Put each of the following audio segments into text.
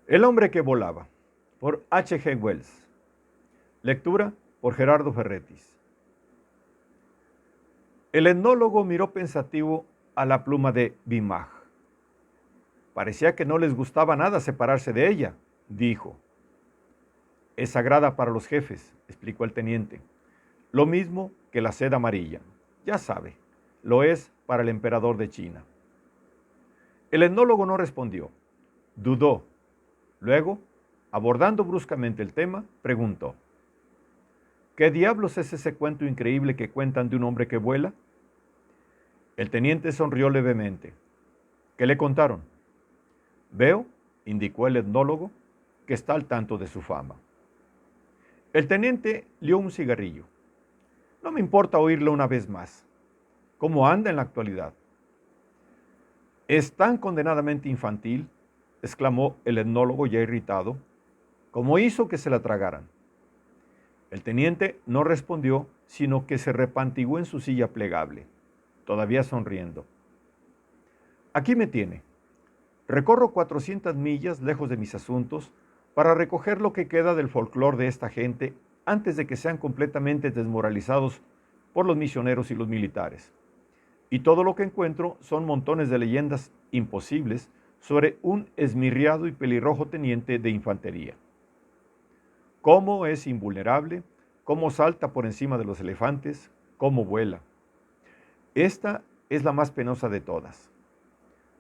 El hombre que volaba, por H. G. Wells. Lectura por Gerardo Ferretis. El etnólogo miró pensativo a la pluma de Bimaj. Parecía que no les gustaba nada separarse de ella, dijo. Es sagrada para los jefes, explicó el teniente. Lo mismo que la seda amarilla. Ya sabe, lo es para el emperador de China. El etnólogo no respondió. Dudó. Luego, abordando bruscamente el tema, preguntó. ¿Qué diablos es ese cuento increíble que cuentan de un hombre que vuela? El teniente sonrió levemente. ¿Qué le contaron? Veo, indicó el etnólogo, que está al tanto de su fama. El teniente lió un cigarrillo. No me importa oírlo una vez más. ¿Cómo anda en la actualidad? Es tan condenadamente infantil, exclamó el etnólogo ya irritado, como hizo que se la tragaran. El teniente no respondió, sino que se repantiguó en su silla plegable, todavía sonriendo. Aquí me tiene. Recorro 400 millas lejos de mis asuntos para recoger lo que queda del folclore de esta gente antes de que sean completamente desmoralizados por los misioneros y los militares. Y todo lo que encuentro son montones de leyendas imposibles sobre un esmirriado y pelirrojo teniente de infantería. Cómo es invulnerable, cómo salta por encima de los elefantes, cómo vuela. Esta es la más penosa de todas.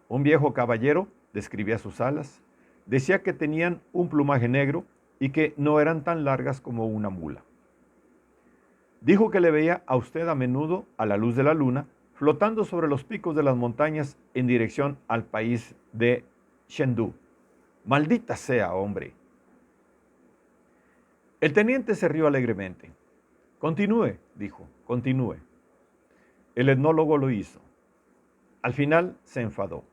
Un viejo caballero describía sus alas, decía que tenían un plumaje negro y que no eran tan largas como una mula. Dijo que le veía a usted a menudo a la luz de la luna, flotando sobre los picos de las montañas en dirección al país de Chengdu. Maldita sea, hombre. El teniente se rió alegremente. Continúe, dijo, continúe. El etnólogo lo hizo. Al final se enfadó.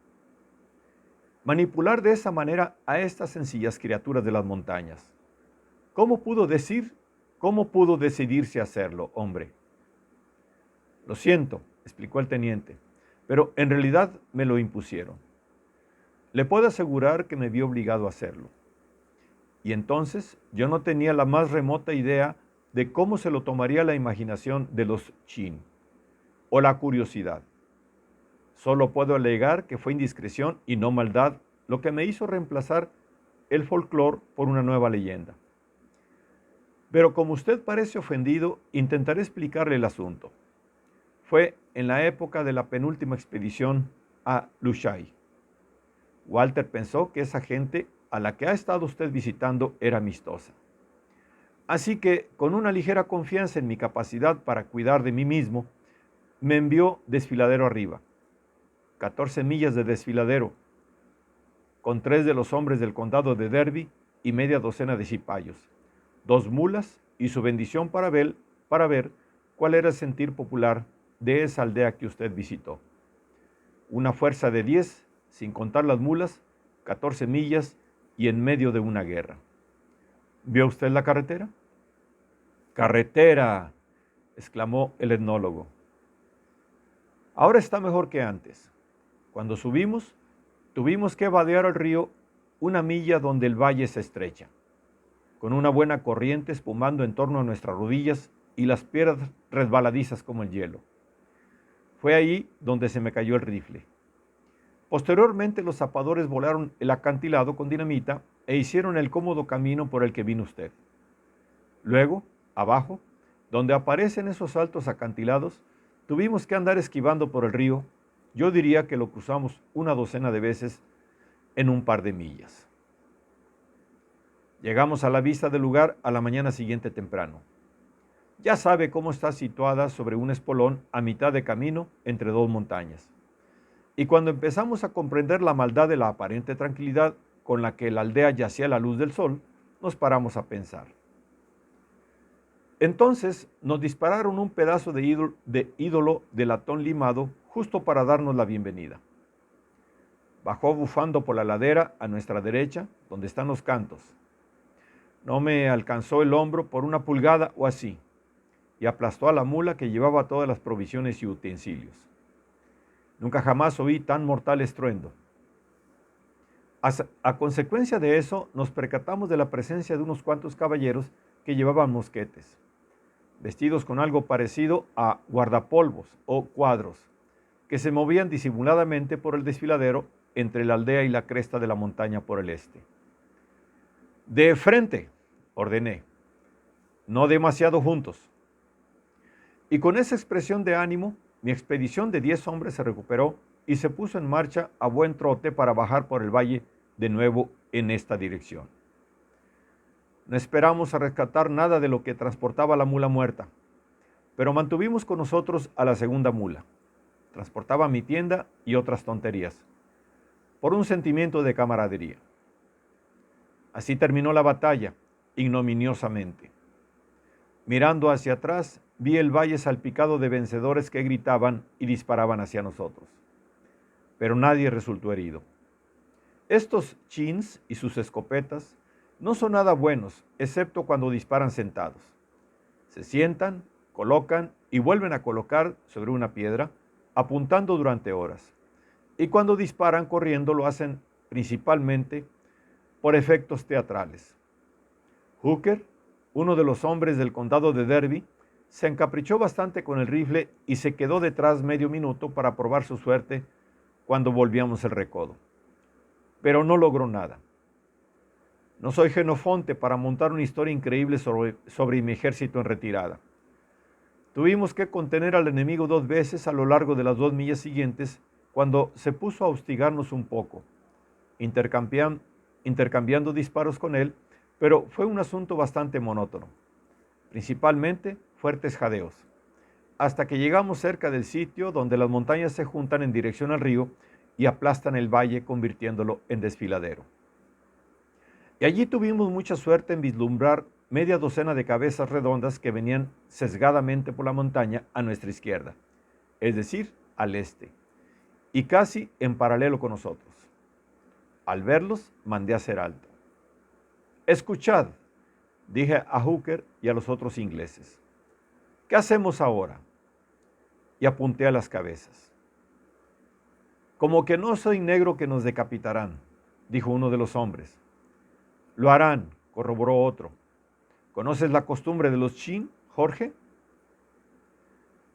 Manipular de esa manera a estas sencillas criaturas de las montañas. ¿Cómo pudo decidirse a hacerlo, hombre? Lo siento, explicó el teniente, pero en realidad me lo impusieron. Le puedo asegurar que me vi obligado a hacerlo. Y entonces yo no tenía la más remota idea de cómo se lo tomaría la imaginación de los Qin, o la curiosidad. Solo puedo alegar que fue indiscreción y no maldad lo que me hizo reemplazar el folclore por una nueva leyenda. Pero como usted parece ofendido, intentaré explicarle el asunto. Fue en la época de la penúltima expedición a Lushai. Walter pensó que esa gente a la que ha estado usted visitando era amistosa. Así que, con una ligera confianza en mi capacidad para cuidar de mí mismo, me envió desfiladero arriba. 14 millas de desfiladero, con 3 de los hombres del condado de Derby y media docena de cipayos, 2 mulas y su bendición para ver cuál era el sentir popular de esa aldea que usted visitó. Una fuerza de 10, sin contar las mulas, 14 millas y en medio de una guerra. ¿Vio usted la carretera? ¡Carretera!, exclamó el etnólogo. Ahora está mejor que antes. Cuando subimos, tuvimos que vadear el río una milla donde el valle se estrecha, con una buena corriente espumando en torno a nuestras rodillas y las piedras resbaladizas como el hielo. Fue ahí donde se me cayó el rifle. Posteriormente los zapadores volaron el acantilado con dinamita e hicieron el cómodo camino por el que vino usted. Luego, abajo, donde aparecen esos altos acantilados, tuvimos que andar esquivando por el río. Yo diría que lo cruzamos una docena de veces en un par de millas. Llegamos a la vista del lugar a la mañana siguiente temprano. Ya sabe cómo está situada sobre un espolón a mitad de camino entre dos montañas. Y cuando empezamos a comprender la maldad de la aparente tranquilidad con la que la aldea yacía a la luz del sol, nos paramos a pensar. Entonces nos dispararon un pedazo de ídolo de latón limado justo para darnos la bienvenida. Bajó bufando por la ladera a nuestra derecha, donde están los cantos. No me alcanzó el hombro por una pulgada o así, y aplastó a la mula que llevaba todas las provisiones y utensilios. Nunca jamás oí tan mortal estruendo. A consecuencia de eso, nos percatamos de la presencia de unos cuantos caballeros que llevaban mosquetes, vestidos con algo parecido a guardapolvos o cuadros, que se movían disimuladamente por el desfiladero entre la aldea y la cresta de la montaña por el este. «De frente», ordené, «no demasiado juntos». Y con esa expresión de ánimo, mi expedición de 10 hombres se recuperó y se puso en marcha a buen trote para bajar por el valle de nuevo en esta dirección. No esperamos a rescatar nada de lo que transportaba la mula muerta, pero mantuvimos con nosotros a la segunda mula. Transportaba mi tienda y otras tonterías, por un sentimiento de camaradería. Así terminó la batalla, ignominiosamente. Mirando hacia atrás, vi el valle salpicado de vencedores que gritaban y disparaban hacia nosotros. Pero nadie resultó herido. Estos chins y sus escopetas no son nada buenos, excepto cuando disparan sentados. Se sientan, colocan y vuelven a colocar sobre una piedra, apuntando durante horas. Y cuando disparan corriendo lo hacen principalmente por efectos teatrales. Hooker, uno de los hombres del condado de Derby, se encaprichó bastante con el rifle y se quedó detrás medio minuto para probar su suerte cuando volvíamos el recodo. Pero no logró nada. No soy Jenofonte para montar una historia increíble sobre mi ejército en retirada. Tuvimos que contener al enemigo 2 veces a lo largo de las 2 millas siguientes cuando se puso a hostigarnos un poco, intercambiando disparos con él, pero fue un asunto bastante monótono, principalmente fuertes jadeos, hasta que llegamos cerca del sitio donde las montañas se juntan en dirección al río y aplastan el valle convirtiéndolo en desfiladero. Y allí tuvimos mucha suerte en vislumbrar media docena de cabezas redondas que venían sesgadamente por la montaña a nuestra izquierda, es decir, al este, y casi en paralelo con nosotros. Al verlos, mandé a hacer alto. «Escuchad», dije a Hooker y a los otros ingleses. «¿Qué hacemos ahora?» Y apunté a las cabezas. «Como que no soy negro que nos decapitarán», dijo uno de los hombres. «Lo harán», corroboró otro. «¿Conoces la costumbre de los Chin, Jorge?»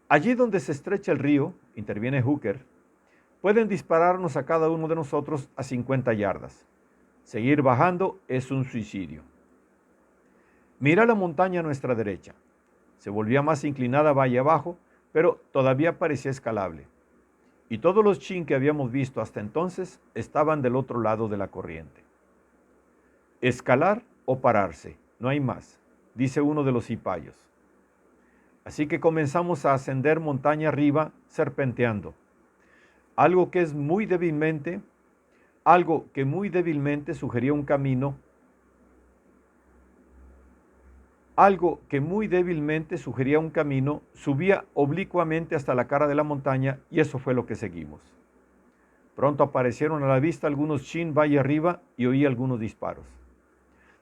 «Allí donde se estrecha el río», interviene Hooker, «pueden dispararnos a cada uno de nosotros a 50 yardas. Seguir bajando es un suicidio». Miré la montaña a nuestra derecha. Se volvía más inclinada valle abajo, pero todavía parecía escalable. Y todos los Chin que habíamos visto hasta entonces estaban del otro lado de la corriente. «Escalar o pararse, no hay más», dice uno de los cipayos. Así que comenzamos a ascender montaña arriba, serpenteando. Algo que muy débilmente sugería un camino subía oblicuamente hasta la cara de la montaña y eso fue lo que seguimos. Pronto aparecieron a la vista algunos Chin valle arriba y oí algunos disparos.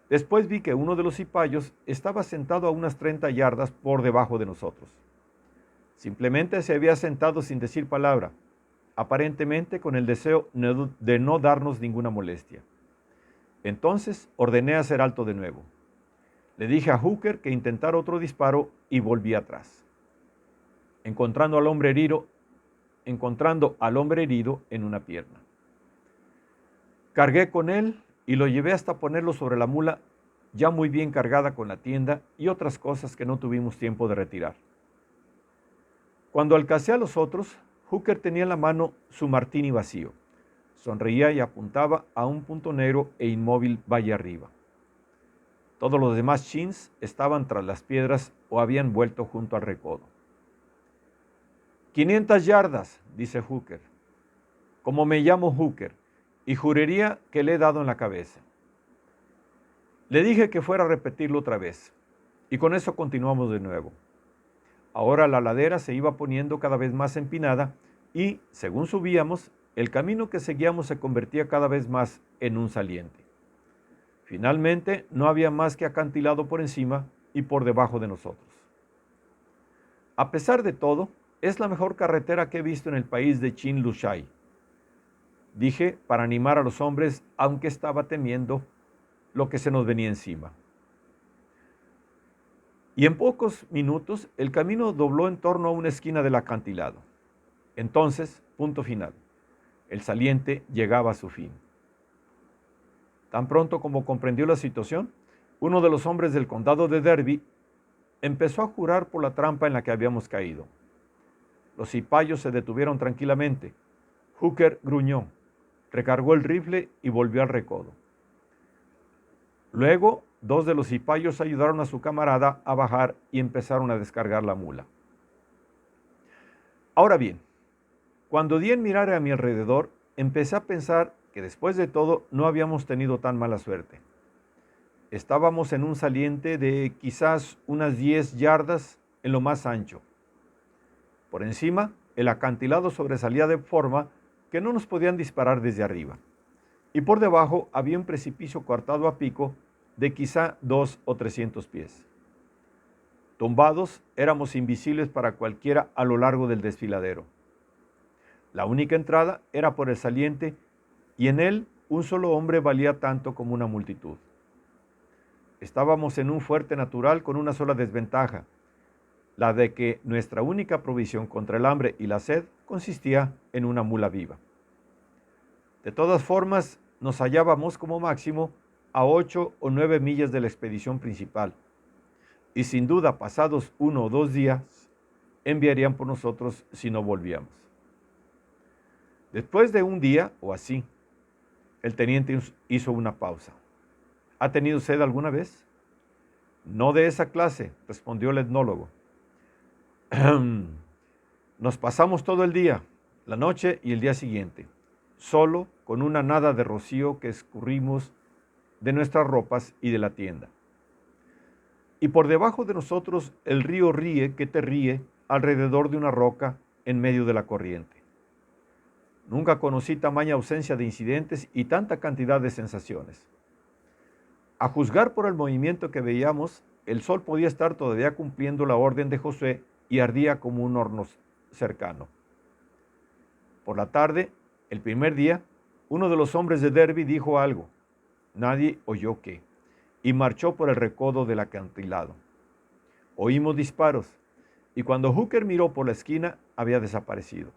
Después vi que uno de los cipayos estaba sentado a unas 30 yardas por debajo de nosotros. Simplemente se había sentado sin decir palabra, aparentemente con el deseo de no darnos ninguna molestia. Entonces ordené hacer alto de nuevo. Le dije a Hooker que intentara otro disparo y volví atrás, encontrando al hombre herido en una pierna. Cargué con él y lo llevé hasta ponerlo sobre la mula, ya muy bien cargada con la tienda y otras cosas que no tuvimos tiempo de retirar. Cuando alcancé a los otros, Hooker tenía en la mano su martini vacío. Sonreía y apuntaba a un punto negro e inmóvil valle arriba. Todos los demás Chins estaban tras las piedras o habían vuelto junto al recodo. 500 yardas, dice Hooker. Como me llamo Hooker, y juraría que le he dado en la cabeza. Le dije que fuera a repetirlo otra vez, y con eso continuamos de nuevo. Ahora la ladera se iba poniendo cada vez más empinada y, según subíamos, el camino que seguíamos se convertía cada vez más en un saliente. Finalmente, no había más que acantilado por encima y por debajo de nosotros. A pesar de todo, es la mejor carretera que he visto en el país de Chin Lushai. dije para animar a los hombres, aunque estaba temiendo lo que se nos venía encima. Y en pocos minutos el camino dobló en torno a una esquina del acantilado. Entonces, punto final, el saliente llegaba a su fin. Tan pronto como comprendió la situación, uno de los hombres del condado de Derby empezó a jurar por la trampa en la que habíamos caído. Los cipayos se detuvieron tranquilamente. Hooker gruñó, recargó el rifle y volvió al recodo. Luego, dos de los cipayos ayudaron a su camarada a bajar y empezaron a descargar la mula. Ahora bien, cuando di en mirar a mi alrededor, empecé a pensar que después de todo no habíamos tenido tan mala suerte. Estábamos en un saliente de quizás unas 10 yardas en lo más ancho. Por encima, el acantilado sobresalía de forma que no nos podían disparar desde arriba. Y por debajo había un precipicio cortado a pico de quizá 200 o 300 pies. Tumbados, éramos invisibles para cualquiera a lo largo del desfiladero. La única entrada era por el saliente y en él un solo hombre valía tanto como una multitud. Estábamos en un fuerte natural con una sola desventaja, la de que nuestra única provisión contra el hambre y la sed consistía en una mula viva. De todas formas, nos hallábamos como máximo a 8 o 9 millas de la expedición principal, y sin duda pasados 1 o 2 días enviarían por nosotros si no volvíamos. Después de un día o así, el teniente hizo una pausa. ¿Ha tenido sed alguna vez? No de esa clase, respondió el etnólogo. Nos pasamos todo el día, la noche y el día siguiente, solo con una nada de rocío que escurrimos de nuestras ropas y de la tienda. Y por debajo de nosotros el río ríe que te ríe alrededor de una roca en medio de la corriente. Nunca conocí tamaña ausencia de incidentes y tanta cantidad de sensaciones. A juzgar por el movimiento que veíamos, el sol podía estar todavía cumpliendo la orden de Josué y ardía como un horno cercano. Por la tarde, el primer día, uno de los hombres de Derby dijo algo. Nadie oyó qué, y marchó por el recodo del acantilado. Oímos disparos, y cuando Hooker miró por la esquina, había desaparecido.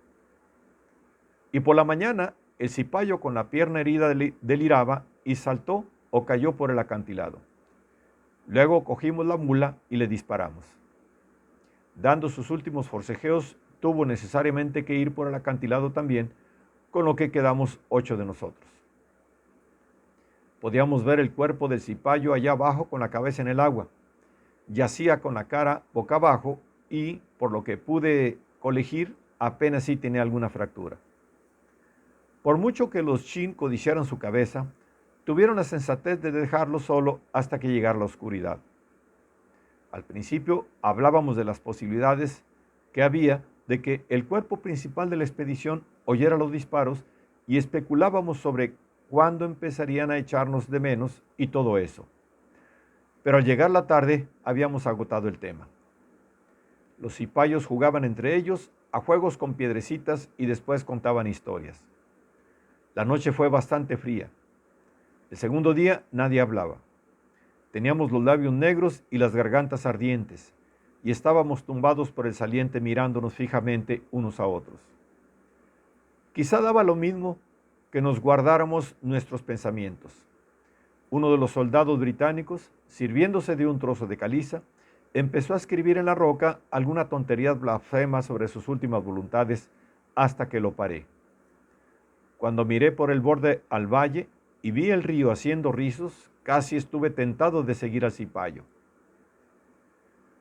Y por la mañana, el cipayo con la pierna herida deliraba y saltó o cayó por el acantilado. Luego cogimos la mula y le disparamos. Dando sus últimos forcejeos, tuvo necesariamente que ir por el acantilado también, con lo que quedamos 8 de nosotros. Podíamos ver el cuerpo del cipayo allá abajo con la cabeza en el agua. Yacía con la cara boca abajo y, por lo que pude colegir, apenas sí tenía alguna fractura. Por mucho que los Shin codiciaran su cabeza, tuvieron la sensatez de dejarlo solo hasta que llegara la oscuridad. Al principio hablábamos de las posibilidades que había de que el cuerpo principal de la expedición oyera los disparos y especulábamos sobre cuándo empezarían a echarnos de menos y todo eso. Pero al llegar la tarde habíamos agotado el tema. Los cipayos jugaban entre ellos a juegos con piedrecitas y después contaban historias. La noche fue bastante fría. El segundo día nadie hablaba. Teníamos los labios negros y las gargantas ardientes, y estábamos tumbados por el saliente mirándonos fijamente unos a otros. Quizá daba lo mismo que nos guardáramos nuestros pensamientos. Uno de los soldados británicos, sirviéndose de un trozo de caliza, empezó a escribir en la roca alguna tontería blasfema sobre sus últimas voluntades hasta que lo paré. Cuando miré por el borde al valle y vi el río haciendo rizos, casi estuve tentado de seguir al cipayo.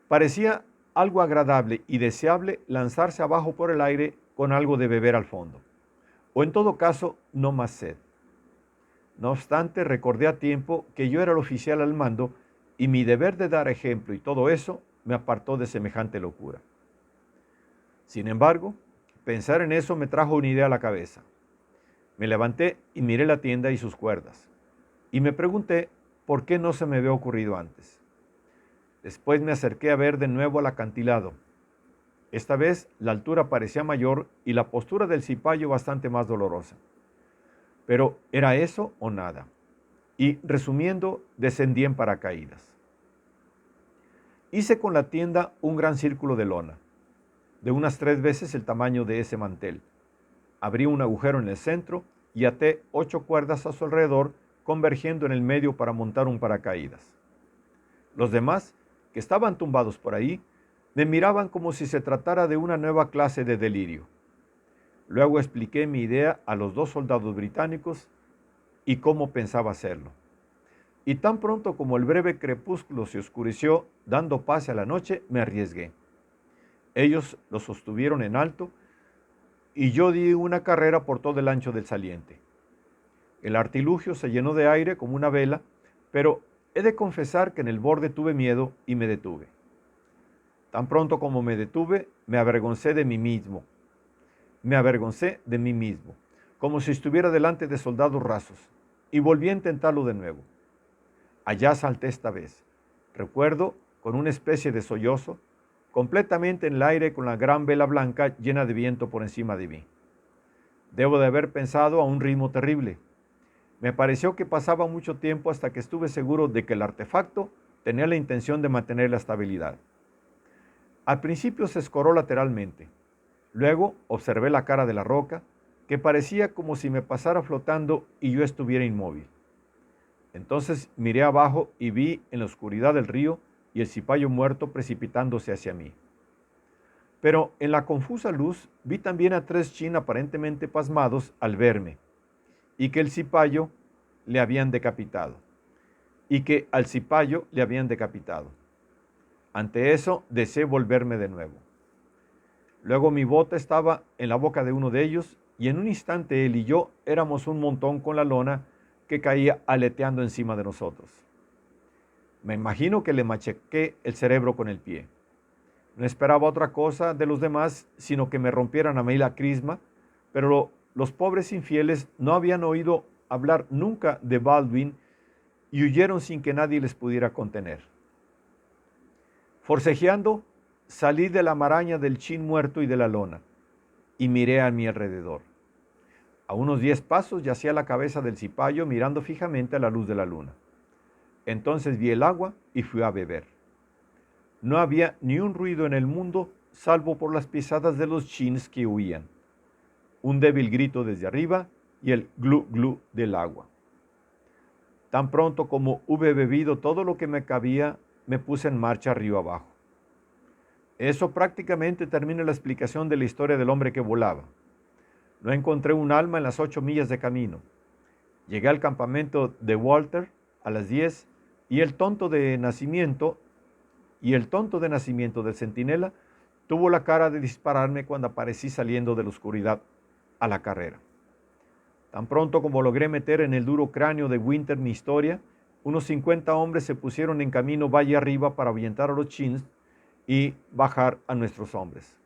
Parecía algo agradable y deseable lanzarse abajo por el aire con algo de beber al fondo, o en todo caso, no más sed. No obstante, recordé a tiempo que yo era el oficial al mando y mi deber de dar ejemplo y todo eso me apartó de semejante locura. Sin embargo, pensar en eso me trajo una idea a la cabeza. Me levanté y miré la tienda y sus cuerdas, y me pregunté por qué no se me había ocurrido antes. Después me acerqué a ver de nuevo al acantilado. Esta vez la altura parecía mayor y la postura del cipayo bastante más dolorosa. pero era eso o nada. Y resumiendo, descendí en paracaídas. Hice con la tienda un gran círculo de lona, de unas 3 veces el tamaño de ese mantel. Abrí un agujero en el centro y até 8 cuerdas a su alrededor, convergiendo en el medio para montar un paracaídas. Los demás, que estaban tumbados por ahí, me miraban como si se tratara de una nueva clase de delirio. Luego expliqué mi idea a los 2 soldados británicos y cómo pensaba hacerlo. Y tan pronto como el breve crepúsculo se oscureció, dando pase a la noche, me arriesgué. Ellos lo sostuvieron en alto y yo di una carrera por todo el ancho del saliente. El artilugio se llenó de aire como una vela, pero he de confesar que en el borde tuve miedo y me detuve. Tan pronto como me detuve, me avergoncé de mí mismo. Como si estuviera delante de soldados rasos, y volví a intentarlo de nuevo. Allá salté esta vez, recuerdo, con una especie de sollozo, completamente en el aire con la gran vela blanca llena de viento por encima de mí. Debo de haber pensado a un ritmo terrible. Me pareció que pasaba mucho tiempo hasta que estuve seguro de que el artefacto tenía la intención de mantener la estabilidad. Al principio se escoró lateralmente. Luego observé la cara de la roca, que parecía como si me pasara flotando y yo estuviera inmóvil. Entonces miré abajo y vi en la oscuridad del río y el cipayo muerto precipitándose hacia mí. Pero en la confusa luz vi también a 3 chin aparentemente pasmados al verme, y que al cipayo le habían decapitado. Ante eso deseé volverme de nuevo. Luego mi bota estaba en la boca de uno de ellos, y en un instante él y yo éramos un montón con la lona que caía aleteando encima de nosotros. Me imagino que le machaqué el cerebro con el pie. No esperaba otra cosa de los demás, sino que me rompieran a mí la crisma, pero los pobres infieles no habían oído hablar nunca de Baldwin y huyeron sin que nadie les pudiera contener. Forcejeando, salí de la maraña del chin muerto y de la lona, y miré a mi alrededor. A unos 10 pasos yacía la cabeza del cipayo mirando fijamente a la luz de la luna. Entonces vi el agua y fui a beber. No había ni un ruido en el mundo salvo por las pisadas de los chins que huían, un débil grito desde arriba y el glu glu del agua. Tan pronto como hube bebido todo lo que me cabía, me puse en marcha río abajo. Eso prácticamente termina la explicación de la historia del hombre que volaba. No encontré un alma en las 8 millas de camino. Llegué al campamento de Walter a las 10 y el tonto de nacimiento del centinela tuvo la cara de dispararme cuando aparecí saliendo de la oscuridad a la carrera. Tan pronto como logré meter en el duro cráneo de Winter mi historia, unos 50 hombres se pusieron en camino valle arriba para ahuyentar a los chins y bajar a nuestros hombres.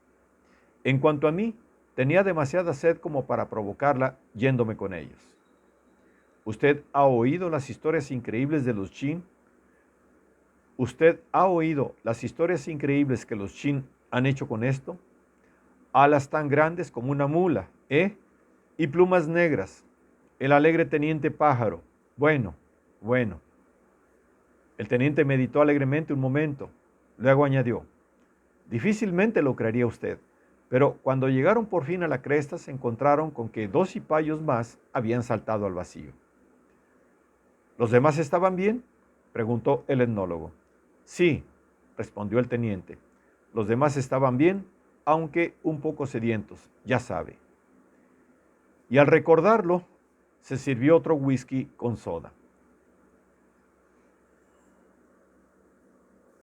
En cuanto a mí, tenía demasiada sed como para provocarla yéndome con ellos. ¿Usted ha oído las historias increíbles de los chin? ¿Usted ha oído las historias increíbles que los chin han hecho con esto? Alas tan grandes como una mula, y plumas negras. El alegre teniente pájaro. Bueno. El teniente meditó alegremente un momento. Luego añadió: difícilmente lo creería usted, pero cuando llegaron por fin a la cresta se encontraron con que 2 cipayos más habían saltado al vacío. ¿Los demás estaban bien?, preguntó el etnólogo. Sí, respondió el teniente. Los demás estaban bien, aunque un poco sedientos, ya sabe. Y al recordarlo, se sirvió otro whisky con soda.